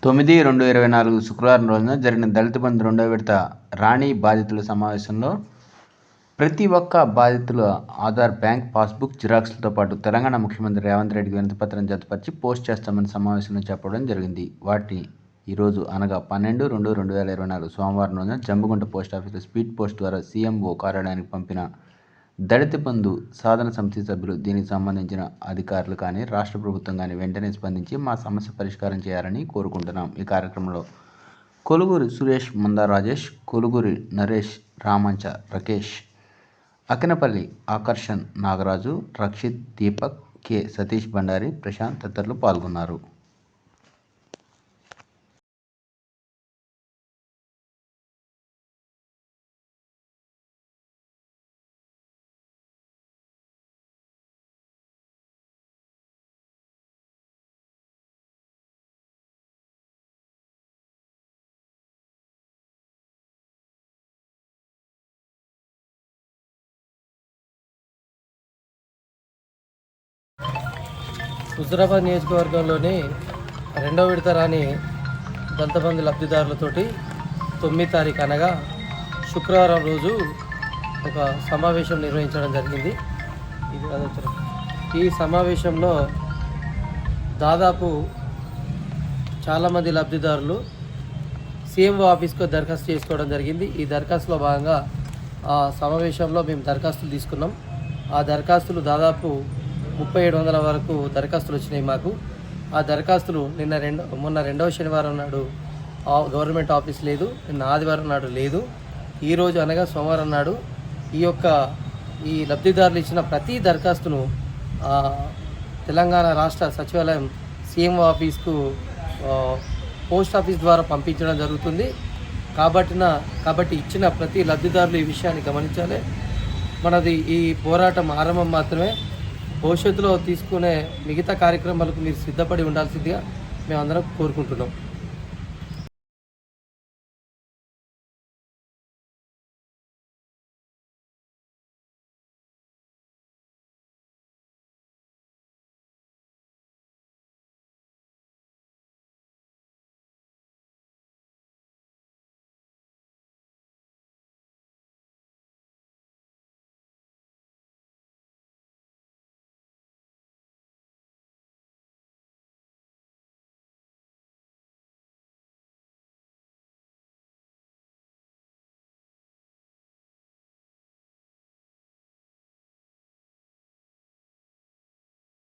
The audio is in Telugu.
9/2/24 శుక్రవారం రోజున జరిగిన దళిత బంధు రెండవ విడత రాణి బాధితుల సమావేశంలో ప్రతి ఒక్క బాధితుల ఆధార్, బ్యాంక్ పాస్బుక్ జిరాక్స్లతో పాటు తెలంగాణ ముఖ్యమంత్రి రేవంత్ రెడ్డికి వినతిపత్రం జతపరిచి పోస్ట్ చేస్తామని సమావేశంలో చెప్పడం జరిగింది. వాటిని ఈరోజు అనగా 12/2/2024 సోమవారం రోజున జంబుగుంట పోస్టాఫీసులో స్పీడ్ పోస్ట్ ద్వారా సీఎంఓ కార్యాలయానికి పంపిన దళిత బంధు సాధన సమితి సభ్యులు దీనికి సంబంధించిన అధికారులు కానీ, రాష్ట్ర ప్రభుత్వం కానీ వెంటనే స్పందించి మా సమస్య పరిష్కారం చేయాలని కోరుకుంటున్నాం. ఈ కార్యక్రమంలో కొలుగురి సురేష్, ముందా రాజేష్, కొలుగురి నరేష్, రామంచ రకేష్, అకినపల్లి ఆకర్షణ్ నాగరాజు, రక్షిత్, దీపక్, కె సతీష్ బండారి, ప్రశాంత్ తదితరులు పాల్గొన్నారు. హుజురాబాద్ నియోజకవర్గంలోని రెండవ విడత రాని దళిత బంధు లబ్ధిదారులతోటి 9 తారీఖు అనగా శుక్రవారం రోజు ఒక సమావేశం నిర్వహించడం జరిగింది. ఈ సమావేశంలో దాదాపు చాలామంది లబ్ధిదారులు సీఎంఓ ఆఫీస్కు దరఖాస్తు చేసుకోవడం జరిగింది. ఈ దరఖాస్తులో భాగంగా ఆ సమావేశంలో మేము దరఖాస్తులు తీసుకున్నాం. ఆ దరఖాస్తులు దాదాపు 3700 వరకు దరఖాస్తులు వచ్చినాయి మాకు. ఆ దరఖాస్తులు మొన్న రెండవ శనివారం నాడు గవర్నమెంట్ ఆఫీస్ లేదు, నిన్న ఆదివారం నాడు లేదు, ఈరోజు అనగా సోమవారం నాడు ఈ లబ్ధిదారులు ఇచ్చిన ప్రతి దరఖాస్తును తెలంగాణ రాష్ట్ర సచివాలయం సీఎంఓ ఆఫీస్కు పోస్ట్ ఆఫీస్ ద్వారా పంపించడం జరుగుతుంది. కాబట్టి ఇచ్చిన ప్రతి లబ్ధిదారులు ఈ విషయాన్ని గమనించాలి. మనది ఈ పోరాటం ఆరంభం మాత్రమే. భవిష్యత్తులో తీసుకునే మిగతా కార్యక్రమాలకు మీరు సిద్ధపడి ఉండాల్సిందిగా మేమందరం కోరుకుంటున్నాం.